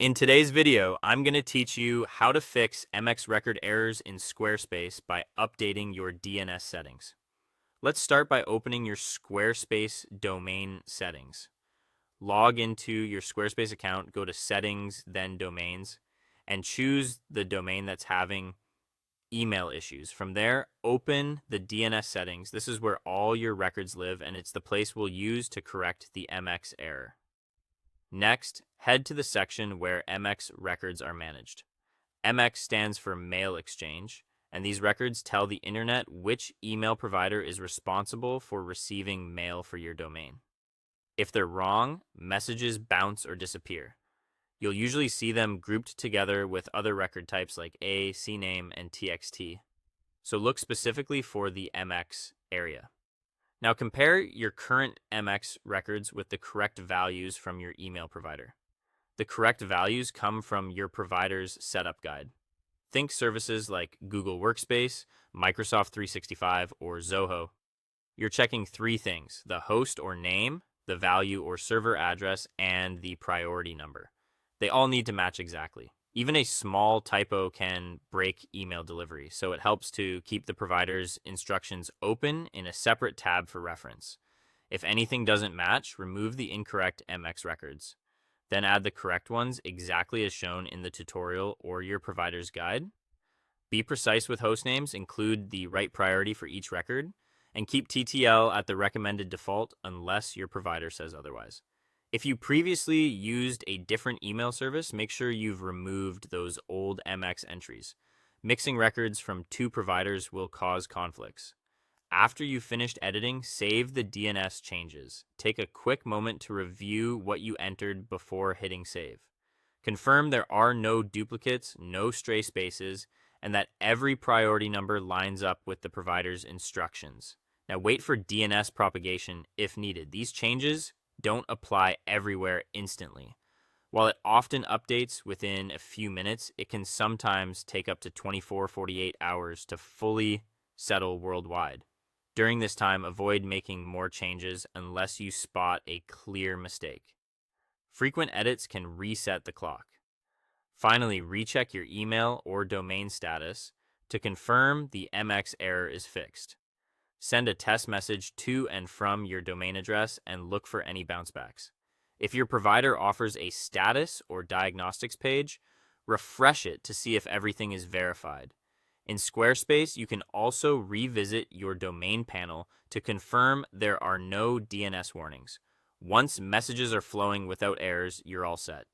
In today's video, I'm going to teach you how to fix MX record errors in Squarespace by updating your DNS settings. Let's start by opening your Squarespace domain settings. Log into your Squarespace account, go to Settings, then Domains, and choose the domain that's having email issues. From there, open the DNS settings. This is where all your records live, and it's the place we'll use to correct the MX error. Next, head to the section where MX records are managed. MX stands for Mail Exchange, and these records tell the internet which email provider is responsible for receiving mail for your domain. If they're wrong, messages bounce or disappear. You'll usually see them grouped together with other record types like A, CNAME, and TXT. So look specifically for the MX area. Now compare your current MX records with the correct values from your email provider. The correct values come from your provider's setup guide. Think services like Google Workspace, Microsoft 365, or Zoho. You're checking three things: the host or name, the value or server address, and the priority number. They all need to match exactly. Even a small typo can break email delivery, so it helps to keep the provider's instructions open in a separate tab for reference. If anything doesn't match, remove the incorrect MX records. Then add the correct ones exactly as shown in the tutorial or your provider's guide. Be precise with host names, include the right priority for each record, and keep TTL at the recommended default unless your provider says otherwise. If you previously used a different email service, make sure you've removed those old MX entries. Mixing records from two providers will cause conflicts. After you've finished editing, save the DNS changes. Take a quick moment to review what you entered before hitting save. Confirm there are no duplicates, no stray spaces, and that every priority number lines up with the provider's instructions. Now wait for DNS propagation if needed. These changes don't apply everywhere instantly. While it often updates within a few minutes, it can sometimes take up to 24-48 hours to fully settle worldwide. During this time, avoid making more changes unless you spot a clear mistake. Frequent edits can reset the clock. Finally, recheck your email or domain status to confirm the MX error is fixed. Send a test message to and from your domain address and look for any bounce backs. If your provider offers a status or diagnostics page, refresh it to see if everything is verified. In Squarespace, you can also revisit your domain panel to confirm there are no DNS warnings. Once messages are flowing without errors, you're all set.